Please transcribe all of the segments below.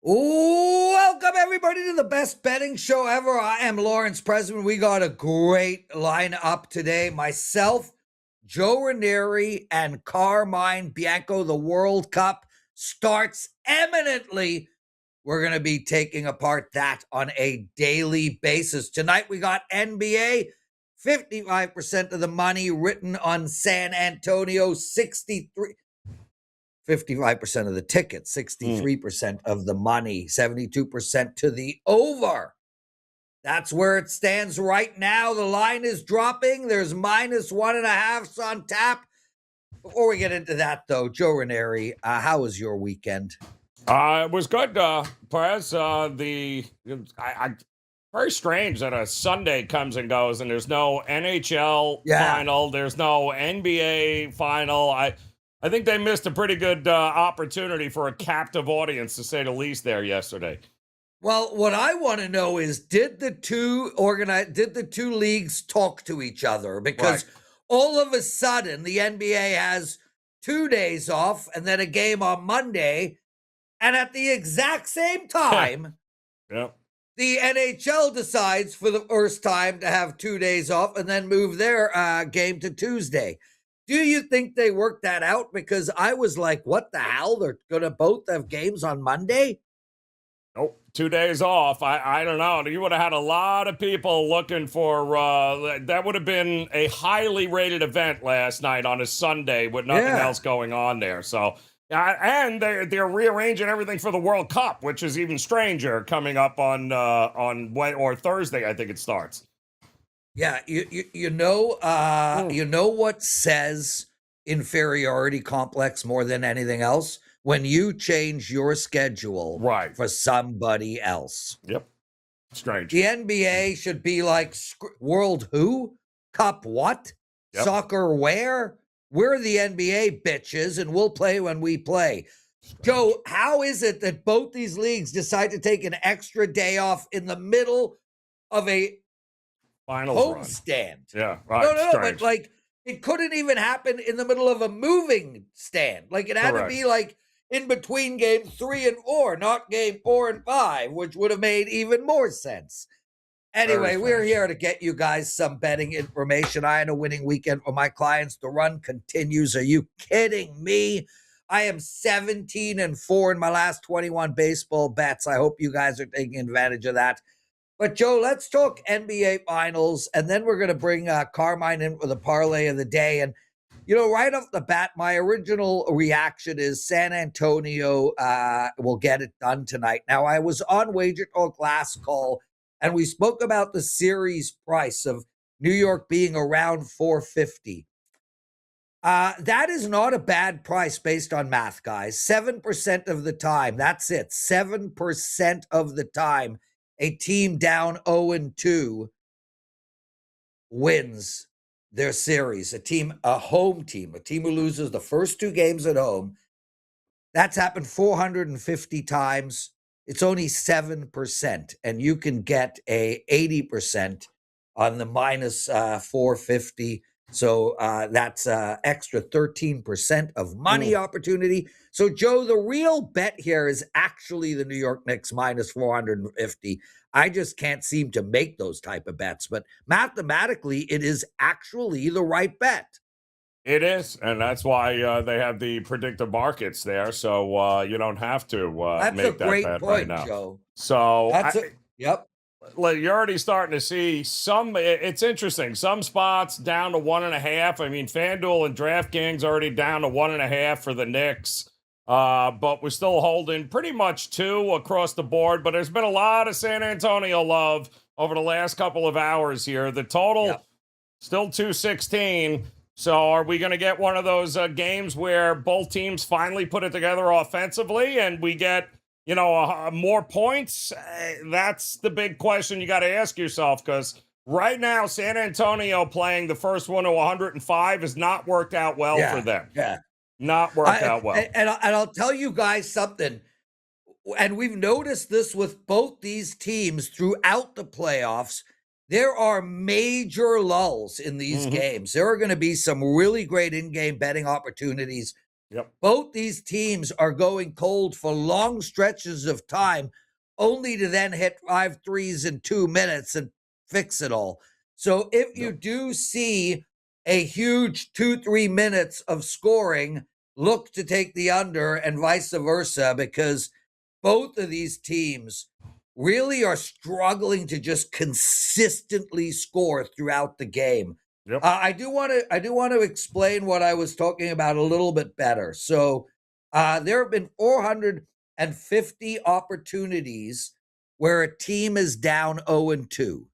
Welcome everybody to the best betting show ever. I am Lawrence Presman. We got a great lineup today. Myself, Joe Ranieri, and Carmine Bianco. The World Cup starts eminently. We're going to be taking apart that on a daily basis. Tonight we got NBA, 55% of the money written on San Antonio, 55% of the tickets, 63% of the money, 72% to the over. That's where it stands right now. The line is dropping. There's -1.5 on tap. Before we get into that, though, Joe Ranieri, how was your weekend? It was good, Prez. Very strange that a Sunday comes and goes and there's no NHL final, there's no NBA final. I think they missed a pretty good opportunity for a captive audience, to say the least, there yesterday. Well, what I want to know is, did the two leagues talk to each other? Because all of a sudden, the NBA has 2 days off and then a game on Monday, and at the exact same time, the NHL decides for the first time to have 2 days off and then move their game to Tuesday. Do you think they worked that out? Because I was like, what the hell? They're going to both have games on Monday? Nope. 2 days off. I don't know. You would have had a lot of people looking for that would have been a highly rated event last night on a Sunday with nothing else going on there. So, and they're rearranging everything for the World Cup, which is even stranger, coming up on Thursday, I think it starts. Yeah, you know what says inferiority complex more than anything else? When you change your schedule for somebody else. Yep. Strange. The NBA should be like, World who? Cup what? Yep. Soccer where? We're the NBA bitches, and we'll play when we play. Strange. Joe, how is it that both these leagues decide to take an extra day off in the middle of a Finals homestand? Yeah, right. No, but like, it couldn't even happen in the middle of a moving stand. Like, it had to be like in between game 3 and 4, not game 4 and 5, which would have made even more sense. Anyway, we're here to get you guys some betting information. I had a winning weekend for my clients. The run continues. Are you kidding me? I am 17-4 in my last 21 baseball bets. I hope you guys are taking advantage of that. But, Joe, let's talk NBA Finals, and then we're going to bring Carmine in for the parlay of the day. And, you know, right off the bat, my original reaction is San Antonio will get it done tonight. Now, I was on WagerTalk last call, and we spoke about the series price of New York being around $450. That is not a bad price based on math, guys. 7% of the time, that's it. 7% of the time, a team down 0-2 wins their series. A home team, a team who loses the first 2 games at home. That's happened 450 times. It's only 7%, and you can get a 80% on the minus 450. So that's extra 13% of money opportunity. So, Joe, the real bet here is actually the New York Knicks minus 450. I just can't seem to make those type of bets, but mathematically, it is actually the right bet. It is, and that's why they have the predictive markets there, so you don't have to make that bet right now. Joe. So, yep. You're already starting to see some. It's interesting. Some spots down to 1.5. I mean, FanDuel and DraftKings already down to 1.5 for the Knicks. But we're still holding pretty much 2 across the board. But there's been a lot of San Antonio love over the last couple of hours here. The total still 216. So are we going to get one of those games where both teams finally put it together offensively and we get, you know, more points? That's the big question you got to ask yourself, because right now San Antonio playing the first one to 105 has not worked out well for them. Not worked out well. And I'll tell you guys something, and we've noticed this with both these teams throughout the playoffs. There are major lulls in these games. There are going to be some really great in-game betting opportunities Yep. Both these teams are going cold for long stretches of time, only to then hit 5 threes in 2 minutes and fix it all. So if you do see a huge 2-3 minutes of scoring, look to take the under and vice versa, because both of these teams really are struggling to just consistently score throughout the game. Yep. I do want to explain what I was talking about a little bit better. So there have been 450 opportunities where a team is down 0-2.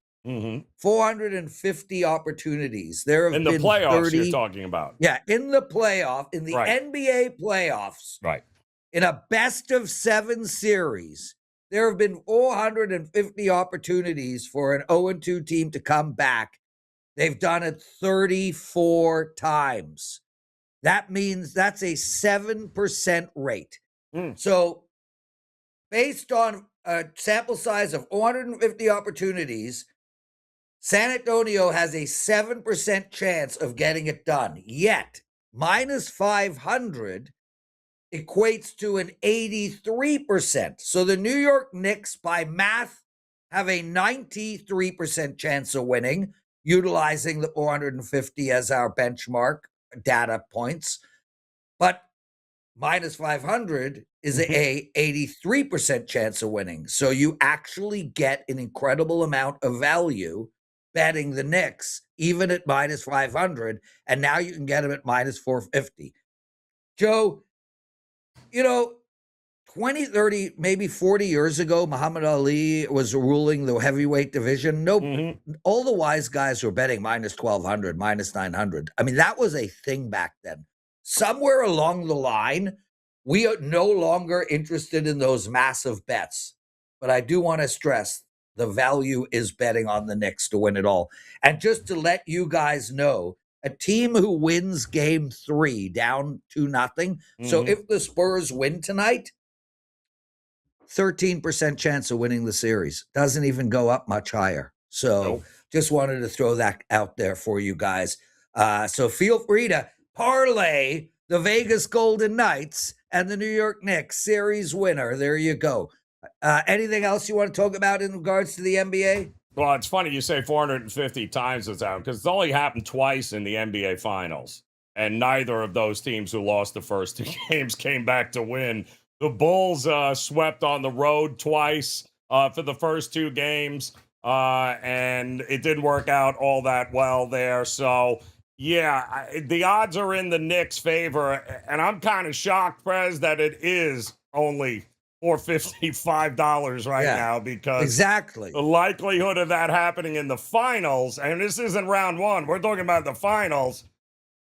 450 opportunities. There have in the been playoffs 30, you're talking about. Yeah, in the NBA playoffs. Right. In a best of 7 series, there have been 450 opportunities for an 0-2 team to come back. They've done it 34 times. That means that's a 7% rate. So based on a sample size of 450 opportunities, San Antonio has a 7% chance of getting it done. Yet, minus 500 equates to an 83%. So the New York Knicks, by math, have a 93% chance of winning, utilizing the 450 as our benchmark data points. But minus 500 is a 83% chance of winning. So you actually get an incredible amount of value betting the Knicks, even at minus 500. And now you can get them at minus 450. Joe, 20, 30, maybe 40 years ago, Muhammad Ali was ruling the heavyweight division. All the wise guys were betting minus 1,200, minus 900. I mean, that was a thing back then. Somewhere along the line, we are no longer interested in those massive bets. But I do want to stress the value is betting on the Knicks to win it all. And just to let you guys know, a team who wins game 3 down 2-0. So if the Spurs win tonight, 13% chance of winning the series. Doesn't even go up much higher. So just wanted to throw that out there for you guys. So feel free to parlay the Vegas Golden Knights and the New York Knicks series winner. There you go. Anything else you want to talk about in regards to the NBA? Well, it's funny you say 450 times it's out, because it's only happened twice in the NBA Finals. And neither of those teams who lost the first 2 games came back to win. The Bulls swept on the road twice for the first 2 games, and it didn't work out all that well there. So, yeah, the odds are in the Knicks' favor, and I'm kind of shocked, Prez, that it is only $455 right now, because the likelihood of that happening in the finals, and this isn't round 1, we're talking about the finals,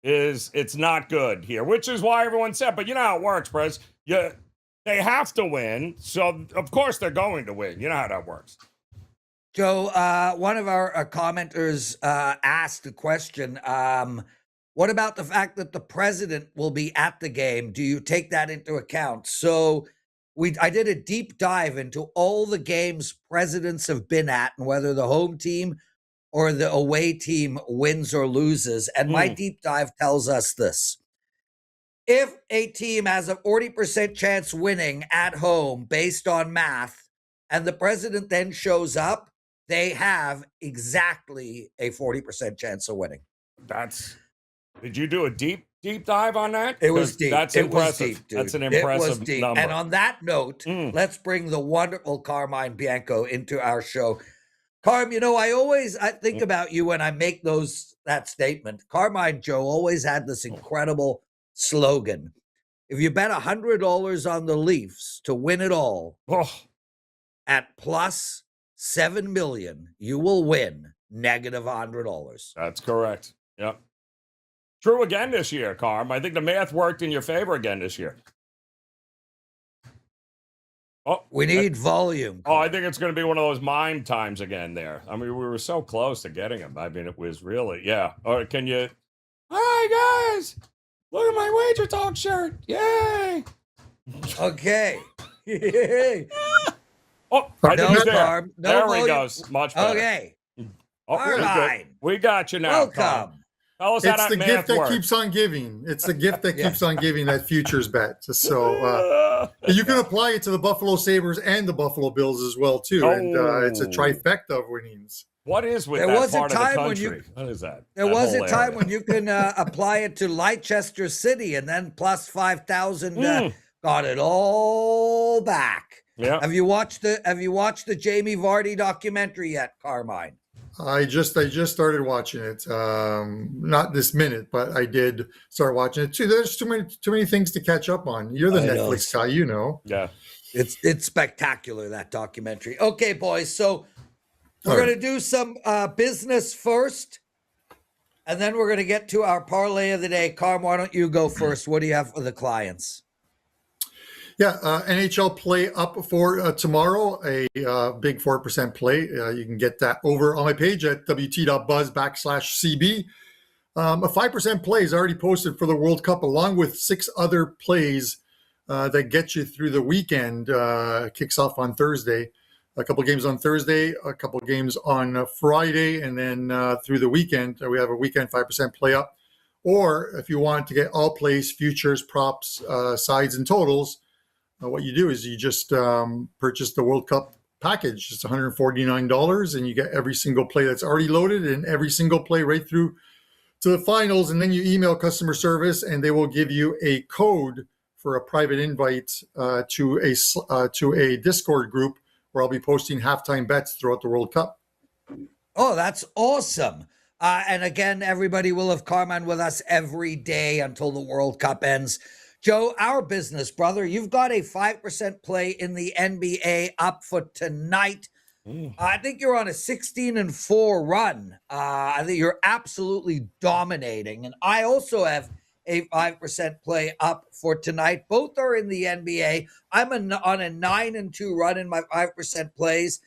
it's not good here, which is why everyone said, but you know how it works, Prez. They have to win, so of course they're going to win. You know how that works. Joe, one of our commenters asked a question. What about the fact that the president will be at the game? Do you take that into account? So I did a deep dive into all the games presidents have been at and whether the home team or the away team wins or loses. And my deep dive tells us this. If a team has a 40% chance winning at home based on math, and the president then shows up, they have exactly a 40% chance of winning. Did you do a deep dive on that? It was deep. That's impressive. Was deep, dude. That's an impressive number. And on that note, let's bring the wonderful Carmine Bianco into our show. Carm, I think about you when I make that statement. Carmine Joe always had this incredible slogan. If you bet $100 on the Leafs to win it all at plus 7 million, you will win negative $100. That's correct. Yep. True again this year, Carm. I think the math worked in your favor again this year. We need volume. Carm. I think it's going to be one of those mime times again there. I mean, we were so close to getting him. I mean, it was really, yeah. All right, can you? All right, guys. Look at my WagerTalk shirt. Yay. Okay. I think he's there. There he goes. Much better. Okay. All right. We got you now. Welcome. Tell us It's how the that gift math that works. keeps on giving. It's the gift that keeps on giving, that futures bet. So you can apply it to the Buffalo Sabres and the Buffalo Bills as well, too. And it's a trifecta of winnings. What is with There that was a part of the time when country? What is that? There that was a whole time area? when you can apply it to Leicester City and then plus 5,000 got it all back. Yeah. Have you watched the Jamie Vardy documentary yet, Carmine? I just started watching it. Not this minute, but I did start watching it too. There's too many things to catch up on. You're the Netflix guy, you know. Yeah. It's spectacular, that documentary. Okay, boys, so we're going to do some business first, and then we're going to get to our parlay of the day. Carm, why don't you go first? What do you have for the clients? Yeah, NHL play up for tomorrow, a big 4% play. You can get that over on my page at wt.buzz/CB. A 5% play is already posted for the World Cup, along with 6 other plays that get you through the weekend. Kicks off on Thursday. A couple games on Thursday, a couple games on Friday, and then through the weekend, we have a weekend 5% play up. Or if you want to get all plays, futures, props, sides, and totals, what you do is you just purchase the World Cup package. It's $149, and you get every single play that's already loaded and every single play right through to the finals. And then you email customer service, and they will give you a code for a private invite to a Discord group where I'll be posting halftime bets throughout the World Cup. Oh, that's awesome. And again, everybody will have Carmine with us every day until the World Cup ends. Joe, our business brother, you've got a 5% play in the NBA up for tonight. I think you're on a 16-4 run. I think you're absolutely dominating. And I also have a 5% play up for tonight. Both are in the NBA. I'm on a 9-2 run in my 5% plays.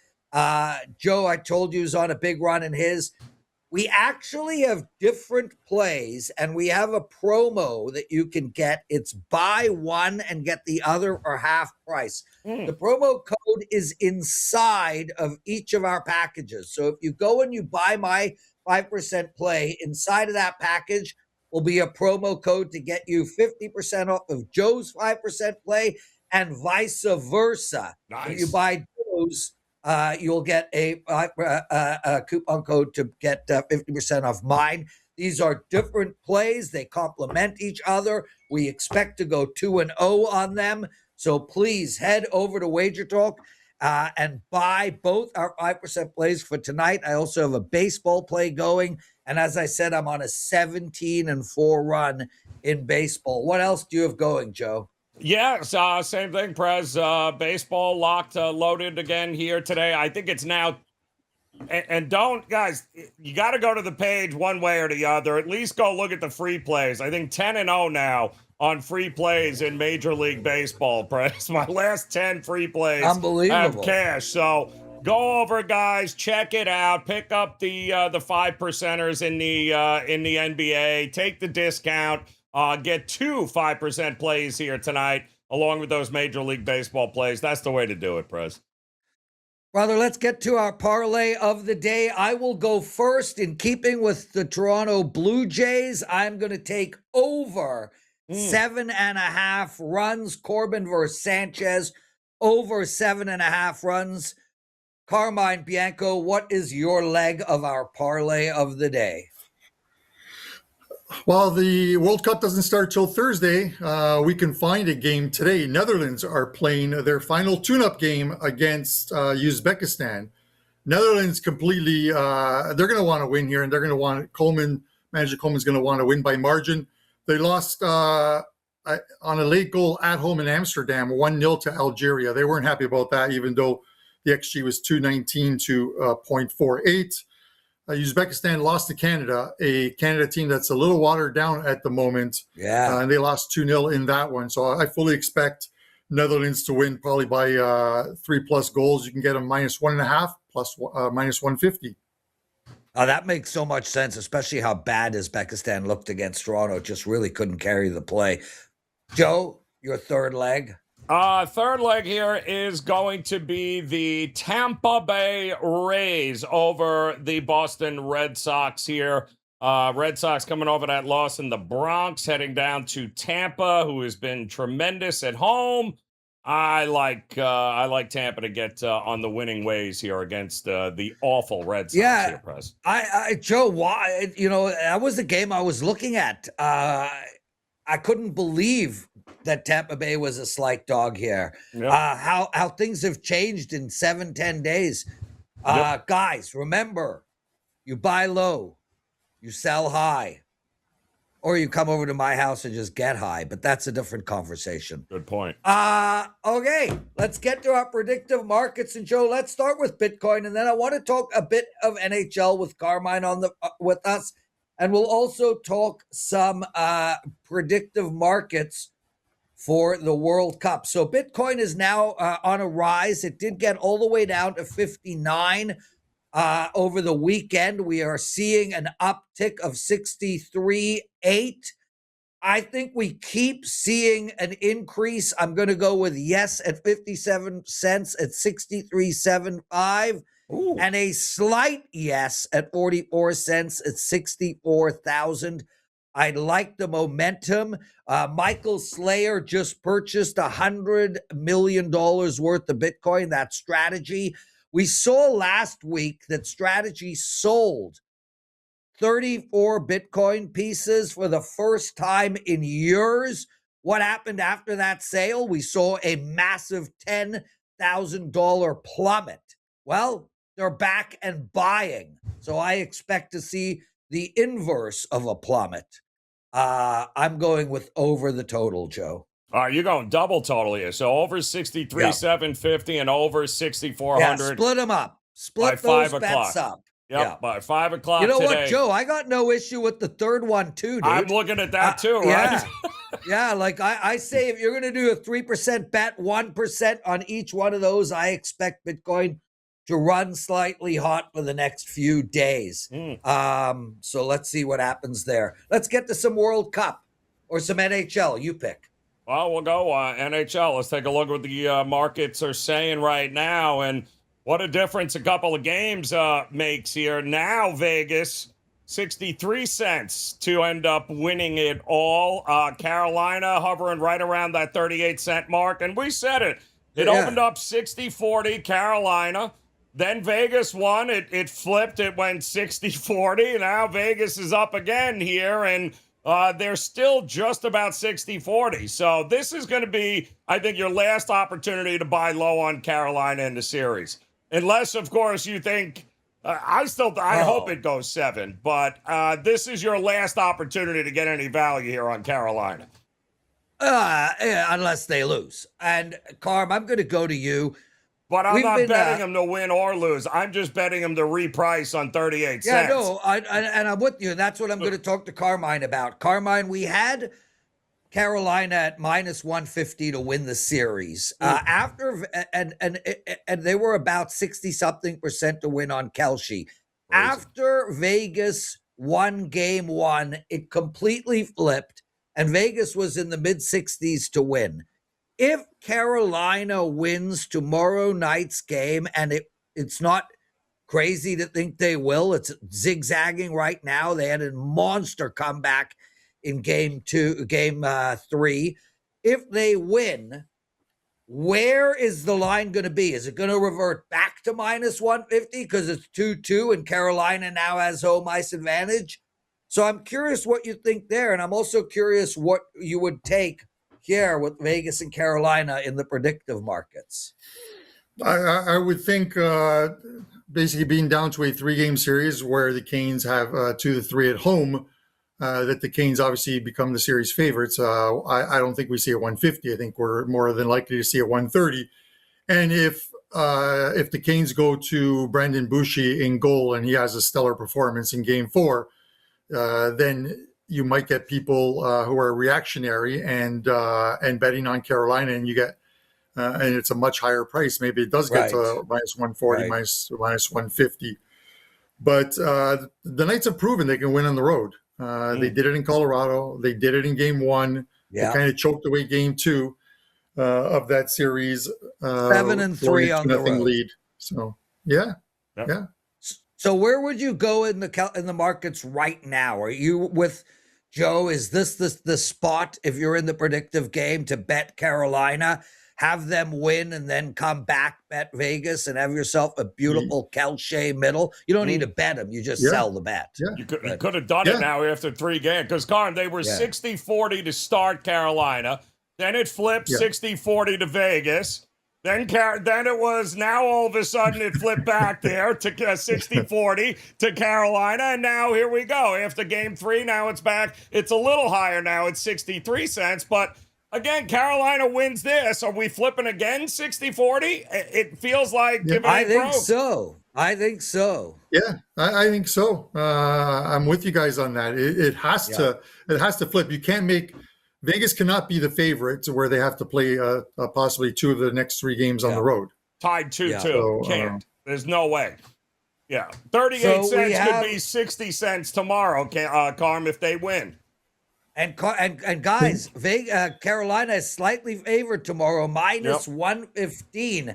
Joe, I told you, is on a big run in his. We actually have different plays, and we have a promo that you can get. It's buy one and get the other for half price. The promo code is inside of each of our packages. So if you go and you buy my 5% play, inside of that package will be a promo code to get you 50% off of Joe's 5% play and vice versa. Nice. If you buy Joe's, you'll get a coupon code to get 50% off mine. These are different plays. They complement each other. We expect to go 2-0 on them. So please head over to WagerTalk and buy both our 5% plays for tonight. I also have a baseball play going. And as I said, I'm on a 17-4 run in baseball. What else do you have going, Joe? Yes, same thing, Prez. Baseball locked, loaded again here today. I think it's now, and don't, guys, you got to go to the page one way or the other. At least go look at the free plays. I think 10-0 now on free plays in Major League Baseball, Prez. My last 10 free plays have cash. So go over, guys, check it out. Pick up the 5%ers in the NBA. Take the discount. Get 2 5% plays here tonight, along with those Major League Baseball plays. That's the way to do it, Prez. Brother, let's get to our parlay of the day. I will go first. In keeping with the Toronto Blue Jays, I'm going to take over 7.5 runs. Corbin versus Sanchez, over 7.5 runs. Carmine Bianco, what is your leg of our parlay of the day? Well, the World Cup doesn't start till Thursday. We can find a game today. Netherlands are playing their final tune-up game against Uzbekistan. Netherlands completely, they're going to want to win here, and they're going to want Manager Coleman's going to want to win by margin. They lost on a late goal at home in Amsterdam, 1-0 to Algeria. They weren't happy about that, even though the XG was 219 to 0.48. Uzbekistan lost to Canada, a Canada team that's a little watered down at the moment. Yeah. And they lost 2-0 in that one. So I fully expect Netherlands to win probably by 3+ goals. You can get them -1.5 plus -150. That makes so much sense, especially how bad Uzbekistan looked against Toronto. Just really couldn't carry the play. Joe, your third leg? Third leg here is going to be the Tampa Bay Rays over the Boston Red Sox here. Red Sox coming over that loss in the Bronx, heading down to Tampa, who has been tremendous at home. I like Tampa to get on the winning ways here against the awful Red Sox here, Prez. Joe, why? That was the game I was looking at. I couldn't believe that Tampa Bay was a slight dog here. Yep. How things have changed in 7-10 days. Guys, remember, you buy low, you sell high, or you come over to my house and just get high, but that's a different conversation. Good point. Okay, let's get to our predictive markets. And Joe, let's start with Bitcoin, and then I want to talk a bit of NHL with Carmine with us, and we'll also talk some predictive markets for the World Cup. So Bitcoin is now on a rise. It did get all the way down to 59 over the weekend. We are seeing an uptick of 63.8. I think we keep seeing an increase. I'm going to go with yes at 57 cents at 63.75. Ooh. And a slight yes at 44 cents at 64,000. I like the momentum. Michael Slayer just purchased $100 million worth of Bitcoin. That's Strategy. We saw last week that Strategy sold 34 Bitcoin pieces for the first time in years. What happened after that sale? We saw a massive $10,000 plummet. Well, they're back and buying. So I expect to see the inverse of a plummet. I'm going with over the total, Joe. You're going double total here. So over 63,750 and over 6,400. Yeah, split them up. Split those bets up. Yep, by 5 o'clock today. You know today. what, Joe? I got no issue with the third one, too, dude. I'm looking at that, too, right? Yeah, like I say, if you're going to do a 3% bet, 1% on each one of those, I expect Bitcoin to run slightly hot for the next few days. So let's see what happens there. Let's get to some World Cup or some NHL. You pick. Well, we'll go NHL. Let's take a look at what the markets are saying right now. And what a difference a couple of games makes here. Now Vegas, 63 cents to end up winning it all. Carolina hovering right around that 38-cent mark. And we said it. It opened up 60-40 Carolina. Then Vegas won. It flipped. It went 60-40. Now Vegas is up again here, and they're still just about 60-40. So this is going to be, I think, your last opportunity to buy low on Carolina in the series. Unless, of course, you think, I hope it goes 7. But this is your last opportunity to get any value here on Carolina. Unless they lose. And, Carm, I'm going to go to you. But I'm not betting them to win or lose. I'm just betting them to reprice on 38 cents. Yeah, no, and I'm with you. And that's what I'm going to talk to Carmine about. Carmine, we had Carolina at minus 150 to win the series. And they were about 60-something% to win on Kelce. After Vegas won game 1, it completely flipped, and Vegas was in the mid-60s to win. If Carolina wins tomorrow night's game, and it's not crazy to think they will, it's zigzagging right now. They had a monster comeback in game 3. If they win, where is the line going to be? Is it going to revert back to minus 150 because it's 2-2 and Carolina now has home ice advantage? So I'm curious what you think there, and I'm also curious what you would take here with Vegas and Carolina in the predictive markets. I would think basically being down to a 3-game series where the Canes have 2-3 at home, that the Canes obviously become the series favorites. I don't think we see a 150. I think we're more than likely to see a 130. And if the Canes go to Brandon Boucher in goal and he has a stellar performance in game 4, then you might get people who are reactionary and betting on Carolina, and you get and it's a much higher price. Maybe it does get to minus 140, minus 150. But the Knights have proven they can win on the road. They did it in Colorado. They did it in game 1. They kind of choked away game 2 of that series. 7-3 on the road. Lead. So yeah. So where would you go in the markets right now? Are you with Joe? Is this the spot if you're in the predictive game to bet Carolina, have them win, and then come back, bet Vegas, and have yourself a beautiful Kelce middle? You don't need to bet them. You just sell the bet. Yeah. You could have done it now after 3 games. Because, Carm, they were 60-40 to start Carolina. Then it flipped 60-40 to Vegas. Then it was, now all of a sudden it flipped back there to 60-40 to Carolina. And now here we go. After game 3, now it's back. It's a little higher now. It's 63 cents. But again, Carolina wins this. Are we flipping again 60-40? It feels like I think so. I think so. Yeah, I think so. I'm with you guys on that. It has to flip. You can't make Vegas cannot be the favorite to where they have to play possibly 2 of the next 3 games on the road. Tied 2-2. So, Can't. There's no way. Yeah. 38 cents could be 60 cents tomorrow, Carm, if they win. And guys, Carolina is slightly favored tomorrow, minus 115.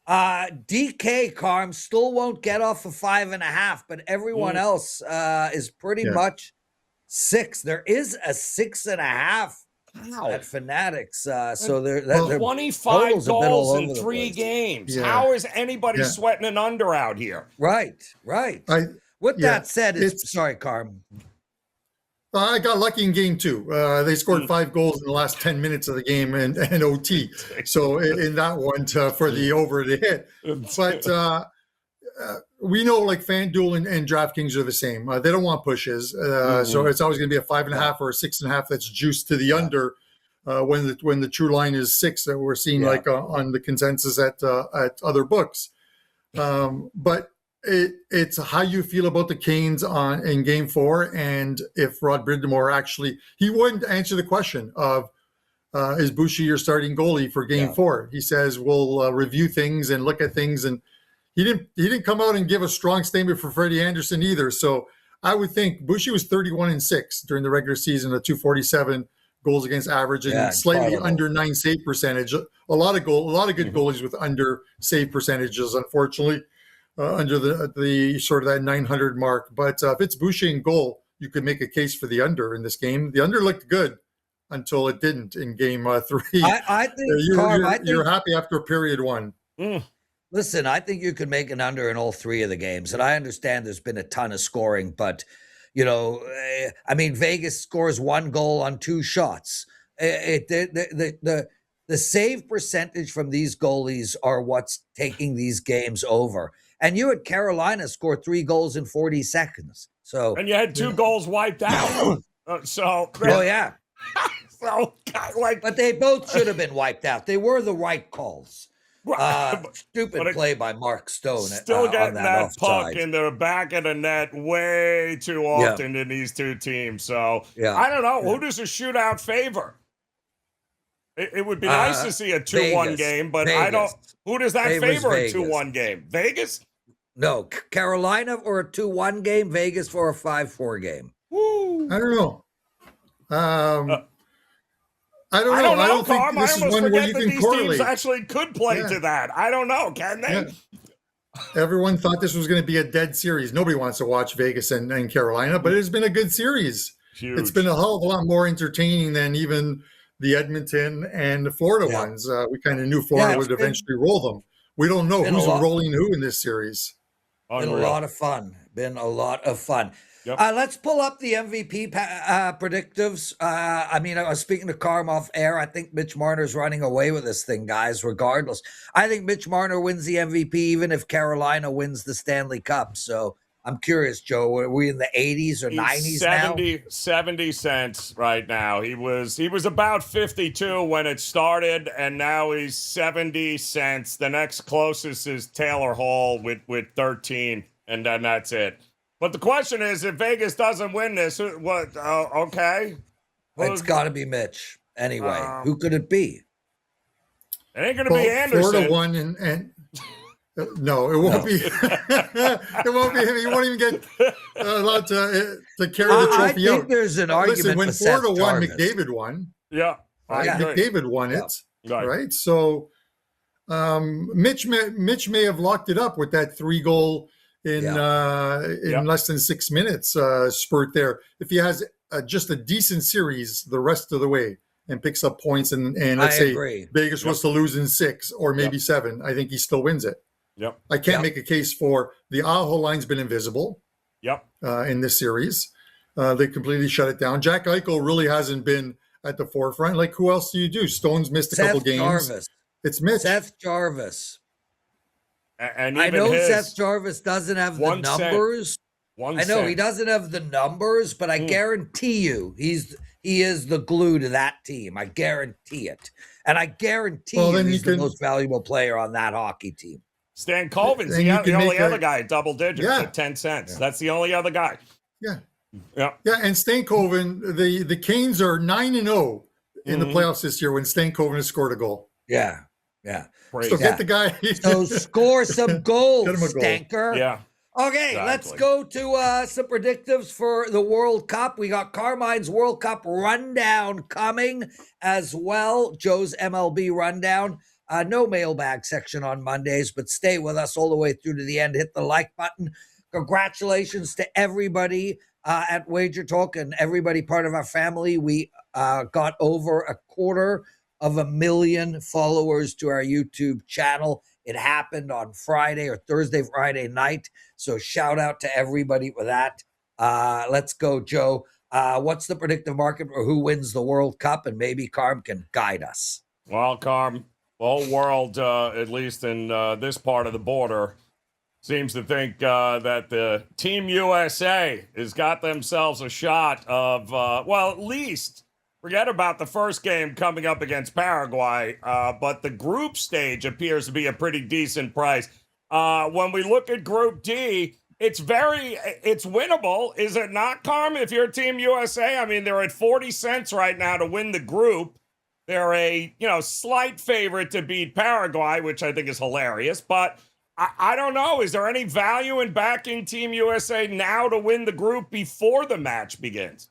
DK, Carm, still won't get off of 5.5, but everyone else is pretty much 6. There is a 6.5 at Fanatics. So they're 25 goals in 3 games. Yeah. How is anybody sweating an under out here? Right. With that said, sorry, Carm. I got lucky in game 2. They scored 5 goals in the last 10 minutes of the game and OT. So in that one for the over to hit. But we know like FanDuel and DraftKings are the same. They don't want pushes. So it's always going to be a 5.5 or a 6.5 that's juiced to the under when the true line is 6 that we're seeing like on the consensus at other books. But it's how you feel about the Canes in game 4. And if Rod Brind'Amour actually, he wouldn't answer the question of, is Boucher your starting goalie for game 4? He says, we'll review things and look at things. And he didn't come out and give a strong statement for Freddie Anderson either. So I would think Boucher was 31-6 during the regular season, a 247 goals against average and slightly under 9 save percentage. A lot of good goalies with under save percentages, unfortunately, under the sort of that 900 mark. But if it's Boucher in goal, you could make a case for the under in this game. The under looked good until it didn't in game 3. I think you're happy after period 1. Listen, I think you could make an under in all 3 of the games. And I understand there's been a ton of scoring, but, I mean, Vegas scores 1 goal on 2 shots. The save percentage from these goalies are what's taking these games over. And you had Carolina score 3 goals in 40 seconds. And you had 2 goals wiped out. So but they both should have been wiped out. They were the right calls. Stupid play by Mark Stone. Still getting that puck in the back of the net way too often in these 2 teams. So I don't know. Who does a shootout favor? It would be nice to see a 2-1 game, but Vegas. I don't. Who does that favor a 2-1 game? Vegas? No, Carolina for a 2-1 game. Vegas for a 5-4 game. Woo. I don't know. I don't know. I don't think this is one where you can correlate. Teams actually could play to that. I don't know. Can they? Yeah. Everyone thought this was going to be a dead series. Nobody wants to watch Vegas and Carolina, but it's been a good series. Huge. It's been a hell of a lot more entertaining than even the Edmonton and the Florida ones. We kind of knew Florida would eventually roll them. We don't know who's rolling who in this series. Been a lot of fun. Yep. Let's pull up the MVP predictives. I was speaking to Carm off air. I think Mitch Marner's running away with this thing, guys, regardless. I think Mitch Marner wins the MVP even if Carolina wins the Stanley Cup. So I'm curious, Joe, are we in the 80s or 90s 70 cents right now. He was about 52 when it started, and now he's 70 cents. The next closest is Taylor Hall with 13, and then that's it. But the question is, if Vegas doesn't win this, what? Okay. It's got to be Mitch. Anyway, who could it be? It ain't going to be Anderson. Florida won, and no, it won't be. It won't be him. He won't even get allowed to carry the trophy out. I think there's an argument. Listen, when Florida won, McDavid won. Yeah, McDavid won it. Right. So, Mitch may have locked it up with that 3-goal in less than 6 minutes spurt there. If he has just a decent series the rest of the way and picks up points, and let's say Vegas was to lose in 6 or maybe 7, I think he still wins it. Yep. I can't make a case for the Aho line's been invisible. Yep. In this series, they completely shut it down. Jack Eichel really hasn't been at the forefront. Like, who else do you do? Stone's missed a couple games. Jarvis. It's Mitch. Seth Jarvis. And I know Seth Jarvis doesn't have the numbers. I know he doesn't have the numbers, but I guarantee you he is the glue to that team. I guarantee it. And I guarantee he's the most valuable player on that hockey team. Stan Colvin's the only other guy at double digits at 10 cents. Yeah. That's the only other guy. Yeah. And Stankoven, the Canes are 9-0 in the playoffs this year when Stankoven has scored a goal. Yeah. So get the guy. So score some goals, Stanker. Yeah. Okay, let's go to some predictives for the World Cup. We got Carmine's World Cup rundown coming as well. Joe's MLB rundown. No mailbag section on Mondays, but stay with us all the way through to the end. Hit the like button. Congratulations to everybody at WagerTalk and everybody part of our family. We got over 250,000 followers to our YouTube channel. It happened on Friday night. So shout out to everybody with that. Let's go, Joe. What's the predictive market for who wins the World Cup? And maybe Carm can guide us. Well, Carm, the whole world, at least in this part of the border, seems to think that the Team USA has got themselves a shot of, at least forget about the first game coming up against Paraguay, but the group stage appears to be a pretty decent price. When we look at Group D, it's winnable, is it not, Carm, if you're Team USA? I mean, they're at 40 cents right now to win the group. They're a, slight favorite to beat Paraguay, which I think is hilarious, but I don't know. Is there any value in backing Team USA now to win the group before the match begins?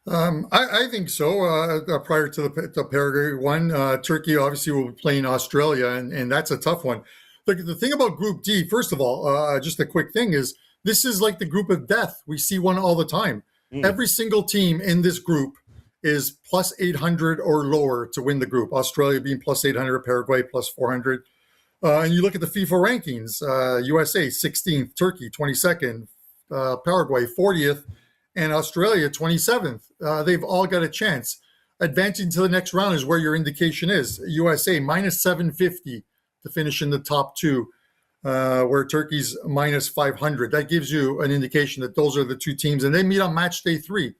I think so. Prior to the Paraguay one, Turkey obviously will be playing Australia, and that's a tough one. The thing about Group D, first of all, just a quick thing is this is like the group of death. We see one all the time. Every single team in this group is plus 800 or lower to win the group. Australia being plus 800, Paraguay plus 400. And you look at the FIFA rankings, USA 16th, Turkey 22nd, Paraguay 40th, and Australia 27th. They've all got a chance. Advancing to the next round is where your indication is. USA minus 750 to finish in the top 2, where Turkey's minus 500. That gives you an indication that those are the 2 teams, and they meet on match day 3.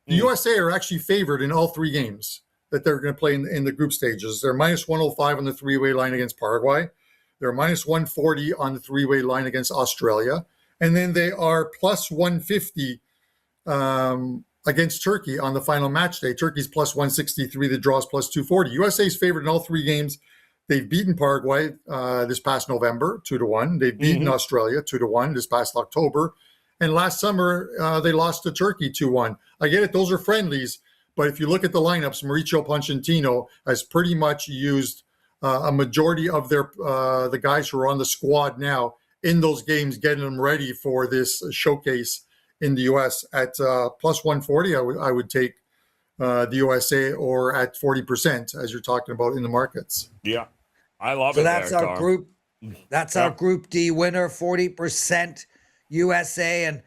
The USA are actually favored in all 3 games that they're going to play in the group stages. They're minus 105 on the 3-way line against Paraguay. They're minus 140 on the 3-way line against Australia. And then they are plus 150 against Turkey on the final match day. Turkey's plus 163, the draw's plus 240. USA's favored in all 3 games. They've beaten Paraguay this past November, 2-1. They've beaten Australia 2-1 this past October. And last summer, they lost to Turkey 2-1. I get it, those are friendlies. But if you look at the lineups, Mauricio Pochettino has pretty much used a majority of the guys who are on the squad now in those games, getting them ready for this showcase in the U.S. At plus 140. I would take the USA, or at 40%, as you're talking about in the markets. Yeah, I love it. So that's our group. That's our Group D winner, 40% USA. And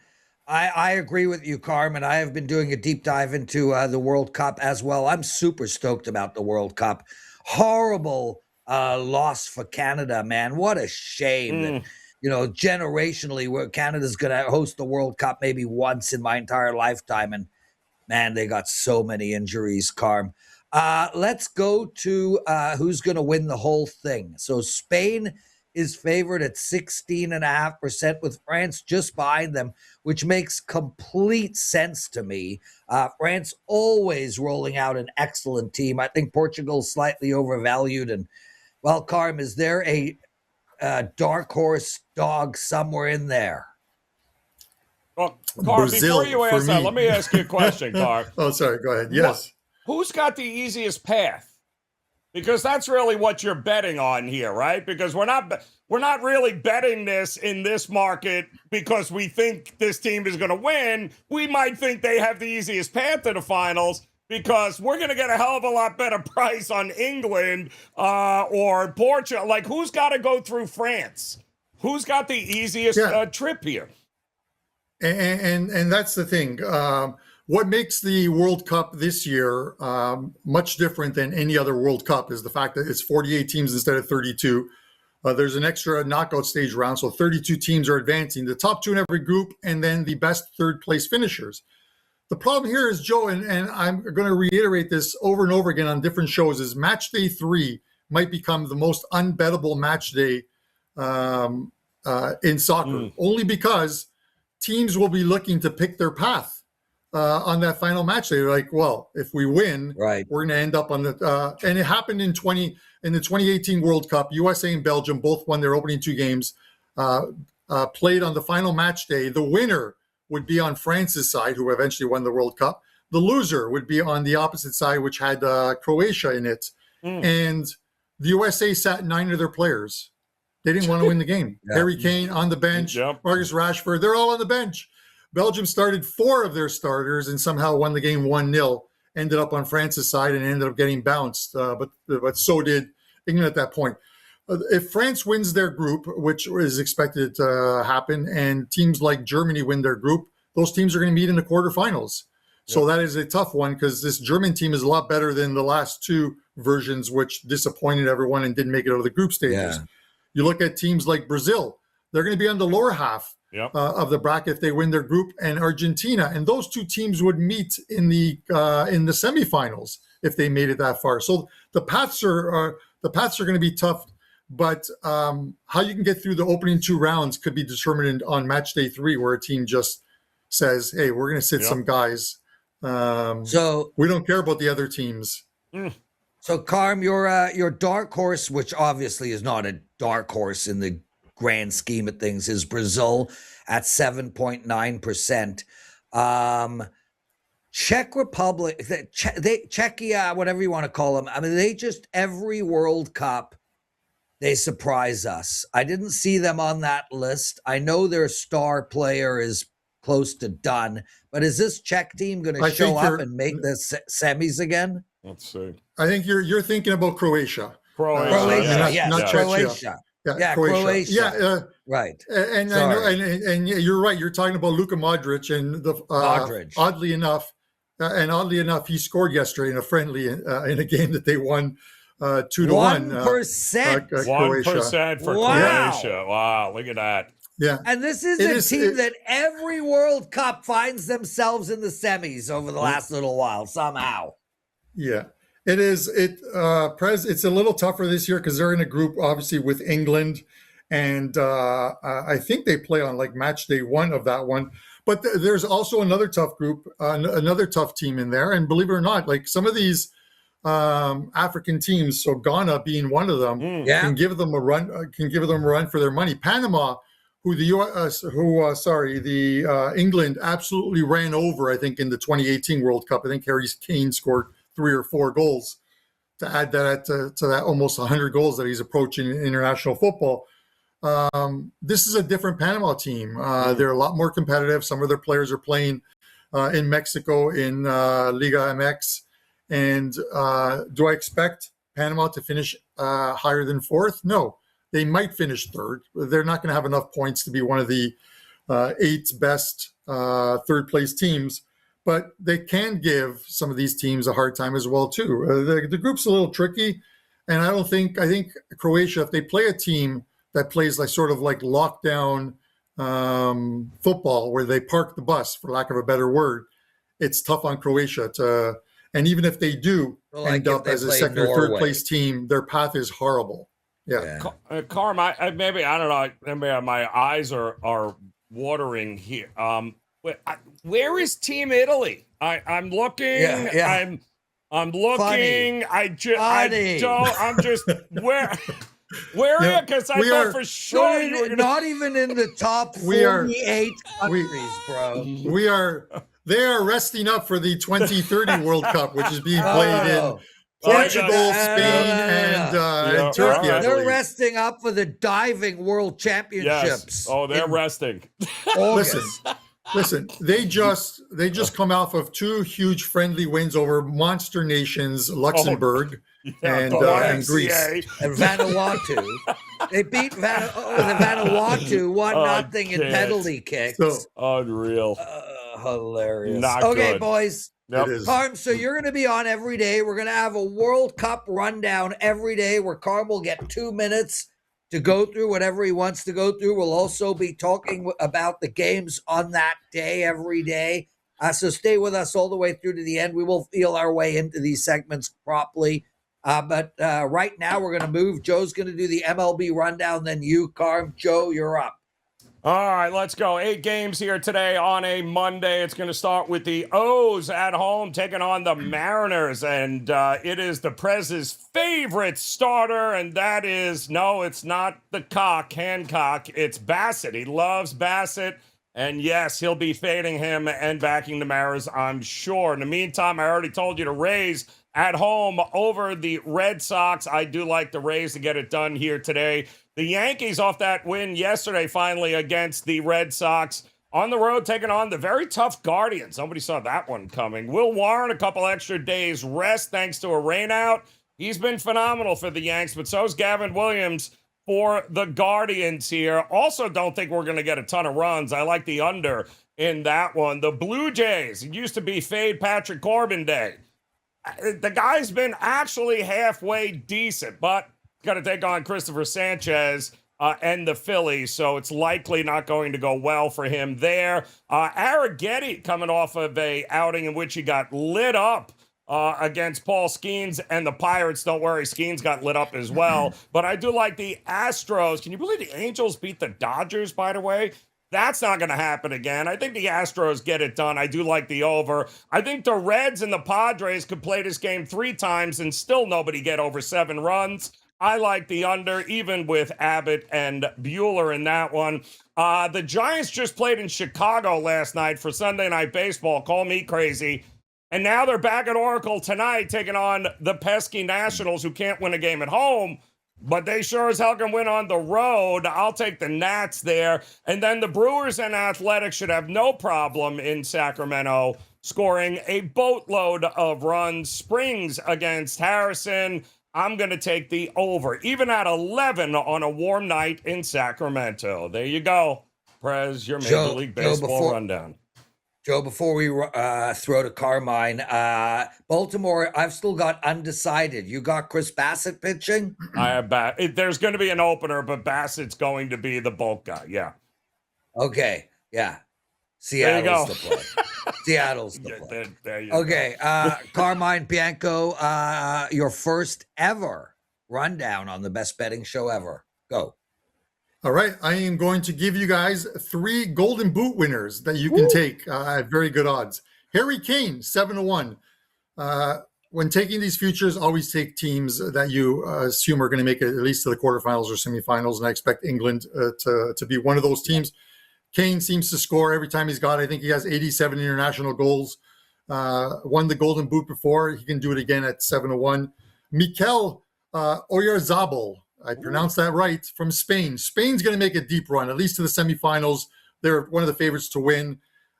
I agree with you, Carmen. I have been doing a deep dive into the World Cup as well. I'm super stoked about the World Cup. Horrible loss for Canada, man. What a shame that, generationally, where Canada's going to host the World Cup maybe once in my entire lifetime. And man, they got so many injuries, Carm. Let's go to who's going to win the whole thing. So Spain is favored at 16.5%, with France just behind them, which makes complete sense to me. France always rolling out an excellent team. I think Portugal's slightly overvalued. And, well, Carm, is there a dark horse dog somewhere in there? Well, Carm, before you answer that, let me ask you a question, Carm. Oh, sorry. Go ahead. Yes. Who's got the easiest path? Because that's really what you're betting on here, right? Because we're not really betting this in this market because we think this team is going to win. We might think they have the easiest path to the finals because we're going to get a hell of a lot better price on England or Portugal. Like, who's got to go through France? Who's got the easiest trip here? And that's the thing. What makes the World Cup this year much different than any other World Cup is the fact that it's 48 teams instead of 32. There's an extra knockout stage round, so 32 teams are advancing. The top 2 in every group, and then the best third-place finishers. The problem here is, Joe, and I'm going to reiterate this over and over again on different shows, is match day 3 might become the most unbettable match day in soccer, only because teams will be looking to pick their path on that final match day. They're like, well, if we win, we're going to end up on the and it happened in the 2018 World Cup. USA and Belgium both won their opening 2 games, played on the final match day. The winner would be on France's side, who eventually won the World Cup. The loser would be on the opposite side, which had Croatia in it. And the USA sat 9 of their players. They didn't want to win the game. Harry Kane on the bench, Marcus Rashford, they're all on the bench. Belgium started 4 of their starters and somehow won the game 1-0, ended up on France's side and ended up getting bounced. But so did England at that point. If France wins their group, which is expected to happen, and teams like Germany win their group, those teams are going to meet in the quarterfinals. So that is a tough one because this German team is a lot better than the last 2 versions, which disappointed everyone and didn't make it out of the group stages. You look at teams like Brazil, they're going to be on the lower half of the bracket if they win their group, and Argentina, and those 2 teams would meet in the semifinals if they made it that far. So the paths are going to be tough, but how you can get through the opening 2 rounds could be determined on match day 3, where a team just says, "Hey, we're going to sit some guys. So we don't care about the other teams." So, Carm, your dark horse, which obviously is not a dark horse in the grand scheme of things, is Brazil at 7.9%. Czech Republic, Czechia, whatever you want to call them. I mean, they just, every World Cup, they surprise us. I didn't see them on that list. I know their star player is close to done, but is this Czech team going to show up and make the semis again? Let's see. I think you're thinking about Croatia. Croatia, not Croatia. Croatia. Yeah, right. And I know, and you're right. You're talking about Luka Modric, and Modric. Oddly enough, he scored yesterday in a friendly in a game that they won 2-1. 1%. 1% for Croatia. Wow, look at that. Yeah. And this is a team that every World Cup finds themselves in the semis over the last little while somehow. Yeah. It is. Prez, it's a little tougher this year because they're in a group, obviously, with England. And I think they play on like match day 1 of that one. But there's also another tough group, another tough team in there. And believe it or not, like some of these African teams, so Ghana being one of them, can give them a run for their money. Panama, who England absolutely ran over, I think, in the 2018 World Cup. I think Harry Kane scored 3 or 4 goals to add that to that almost 100 goals that he's approaching in international football. This is a different Panama team. They're a lot more competitive. Some of their players are playing in Mexico in Liga MX. And do I expect Panama to finish higher than 4th? No. They might finish 3rd. They're not going to have enough points to be one of the 8 best 3rd place teams. But they can give some of these teams a hard time as well, too. The group's a little tricky. And I think Croatia, if they play a team that plays like sort of like lockdown football, where they park the bus, for lack of a better word, it's tough on Croatia to, and even if they do end up as a 2nd or 3rd place team, their path is horrible. Yeah. Carm, maybe, I don't know, maybe my eyes are watering here. Where is Team Italy? I'm looking. I'm looking. Funny. I'm just where are you? Because I know for sure you were not even in the top 48 countries, bro. They are resting up for the 2030 World Cup, which is being played in Portugal, Spain, and Turkey. They're resting up for the diving world championships. Yes. Oh, they're resting. Listen, they just come off of 2 huge friendly wins over monster nations, Luxembourg and Greece. And Vanuatu. They beat Vanuatu 1-0 in penalty kicks. So, unreal. Hilarious. Not okay, good. boys. Yep. Carm, so you're going to be on every day. We're going to have a World Cup rundown every day where Carm will get 2 minutes to go through whatever he wants to go through. We'll also be talking about the games on that day every day. So stay with us all the way through to the end. We will feel our way into these segments properly. But right now we're going to move. Joe's going to do the MLB rundown, then you, Carm. Joe, you're up. All right, let's go. 8 games here today on a Monday. It's going to start with the O's at home taking on the Mariners, and it is the Prez's favorite starter, and that is, no, it's not the Hancock. It's Bassett. He loves Bassett, and yes, he'll be fading him and backing the Mariners, I'm sure. In the meantime, I already told you to Rays at home over the Red Sox. I do like the Rays to get it done here today. The Yankees off that win yesterday, finally, against the Red Sox. On the road, taking on the very tough Guardians. Nobody saw that one coming. Will Warren, a couple extra days rest thanks to a rainout. He's been phenomenal for the Yanks, but so's Gavin Williams for the Guardians here. Also don't think we're going to get a ton of runs. I like the under in that one. The Blue Jays, it used to be fade Patrick Corbin day. The guy's been actually halfway decent, but got to take on Christopher Sanchez and the Phillies, so it's likely not going to go well for him there. Arrighetti coming off of a outing in which he got lit up against Paul Skeens and the Pirates. Don't worry, Skeens got lit up as well. But I do like the Astros. Can you believe the Angels beat the Dodgers, by the way? That's not going to happen again. I think the Astros get it done. I do like the over. I think the Reds and the Padres could play this game 3 times and still nobody get over 7 runs. I like the under, even with Abbott and Bueller in that one. The Giants just played in Chicago last night for Sunday Night Baseball. Call me crazy. And now they're back at Oracle tonight, taking on the pesky Nationals, who can't win a game at home, but they sure as hell can win on the road. I'll take the Nats there. And then the Brewers and Athletics should have no problem in Sacramento scoring a boatload of runs. Springs against Harrison. I'm going to take the over, even at 11 on a warm night in Sacramento. There you go. Prez, your Major League Baseball rundown. Joe, before we throw to Carmine, Baltimore, I've still got undecided. You got Chris Bassett pitching? I have there's going to be an opener, but Bassett's going to be the bulk guy. Yeah. Okay. Yeah. Seattle's the play. Seattle's the play. There you go. Carmine Bianco, your first ever rundown on the best betting show ever. Go. All right. I am going to give you guys 3 Golden Boot winners that you can take at very good odds. Harry Kane, 7-1. When taking these futures, always take teams that you assume are going to make it at least to the quarterfinals or semifinals, and I expect England to be one of those teams. Kane seems to score every time he's got. I think he has 87 international goals. Won the Golden Boot before. He can do it again at 7-1. Mikel Oyarzabal, I pronounced that right, from Spain. Spain's going to make a deep run, at least to the semifinals. They're one of the favorites to win.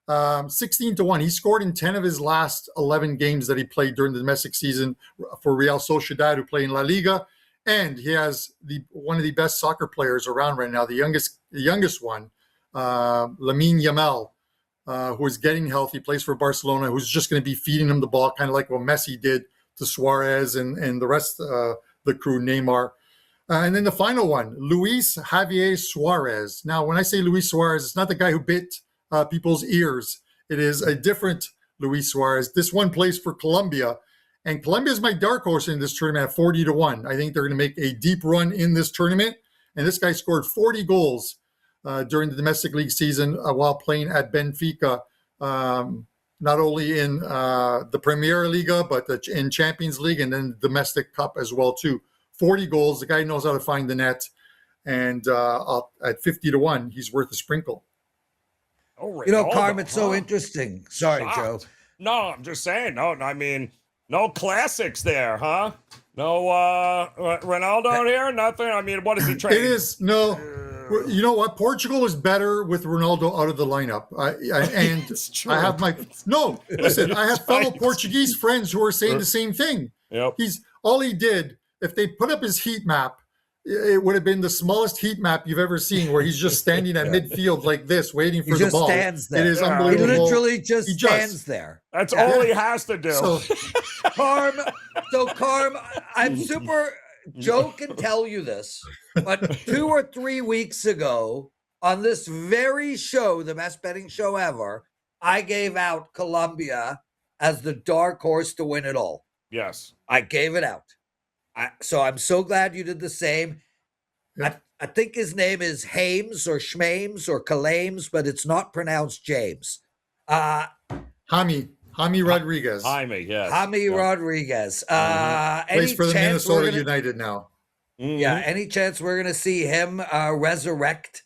16-1. He scored in 10 of his last 11 games that he played during the domestic season for Real Sociedad, who play in La Liga. And he has one of the best soccer players around right now, the youngest one. Lamine Yamal, who is getting healthy, plays for Barcelona, who's just going to be feeding him the ball, kind of like what Messi did to Suarez and the rest of the crew, Neymar. And then the final one, Luis Javier Suarez. Now, when I say Luis Suarez, it's not the guy who bit people's ears. It is a different Luis Suarez. This one plays for Colombia, and Colombia is my dark horse in this tournament at 40-1. I think they're going to make a deep run in this tournament, and this guy scored 40 goals during the domestic league season while playing at Benfica, not only in the Premier Liga, but in Champions League and then domestic cup as well, too. 40 goals. The guy knows how to find the net. And at 50-1, he's worth a sprinkle. Carm, it's so interesting. Sorry, Joe. No, I'm just saying. No, I mean, No classics there, huh? No Ronaldo here? Nothing? I mean, what is he training? It is, no. You know what? Portugal is better with Ronaldo out of the lineup. I have I have fellow Portuguese friends who are saying the same thing. Yep. All he did, if they put up his heat map, it would have been the smallest heat map you've ever seen, where he's just standing at midfield like this, waiting for the ball. He just stands there. It is unbelievable. He literally just stands there. That's all he has to do. So, Carm, I'm super. Joe can tell you this, but 2 or 3 weeks ago on this very show, the best betting show ever, I gave out Colombia as the dark horse to win it all. Yes. I gave it out. So I'm so glad you did the same. Yeah. I think his name is Hames or Schmames or Calames, but it's not pronounced James. Jaime Rodriguez. Jaime, yes. Jaime Rodriguez. Plays for the Minnesota United now. Yeah, any chance we're going to see him resurrect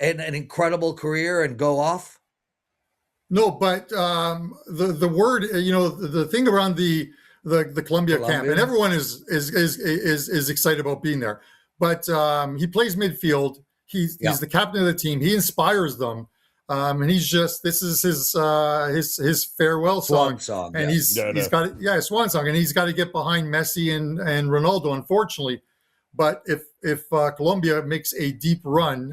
an incredible career and go off? No, but the word, the thing around the Colombia camp, and everyone is excited about being there. But he plays midfield. He's the captain of the team. He inspires them. And this is his farewell song. And he's got his swan song, and he's got to get behind Messi and Ronaldo, unfortunately. But if Colombia makes a deep run,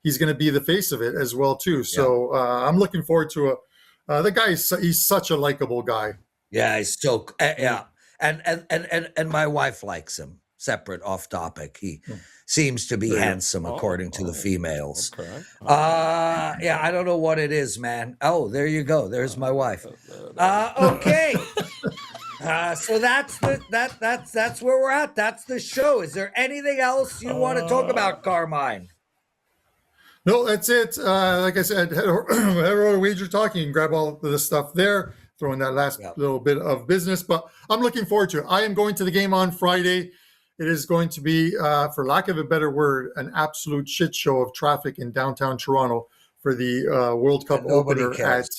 he's going to be the face of it as well too. So I'm looking forward to the guy. He's such a likable guy. Yeah, he's so and my wife likes him. Separate off topic. He seems to be handsome according to the females. Okay. I don't know what it is, man. Oh, there you go. There's my wife. Okay. So that's where we're at. That's the show. Is there anything else you want to talk about, Carmine? No, that's it. Like I said, head over to WagerTalk. You can grab all of the stuff there. Throw in that last little bit of business, but I'm looking forward to it. I am going to the game on Friday. It is going to be, for lack of a better word, an absolute shit show of traffic in downtown Toronto for the World Cup opener at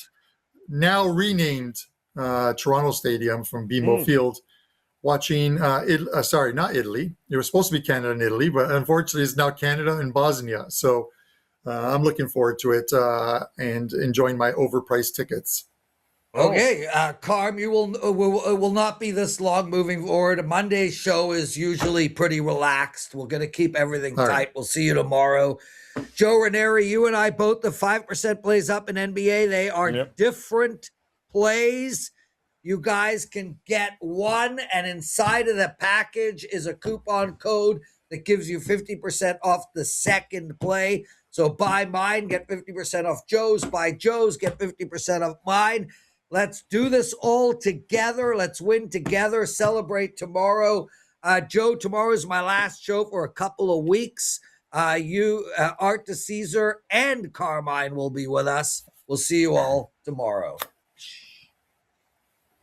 now renamed Toronto Stadium from BMO Field. Watching, not Italy. It was supposed to be Canada and Italy, but unfortunately it's now Canada and Bosnia. So I'm looking forward to it and enjoying my overpriced tickets. Okay, Carm, you will not be this long moving forward. Monday's show is usually pretty relaxed. We're going to keep everything tight. Right. We'll see you tomorrow. Joe Ranieri, you and I both, the 5% plays up in NBA. They are different plays. You guys can get one, and inside of the package is a coupon code that gives you 50% off the second play. So buy mine, get 50% off Joe's. Buy Joe's, get 50% off mine. Let's do this all together. Let's win together. Celebrate tomorrow. Joe, tomorrow is my last show for a couple of weeks. Art to Caesar and Carmine will be with us. We'll see you all tomorrow.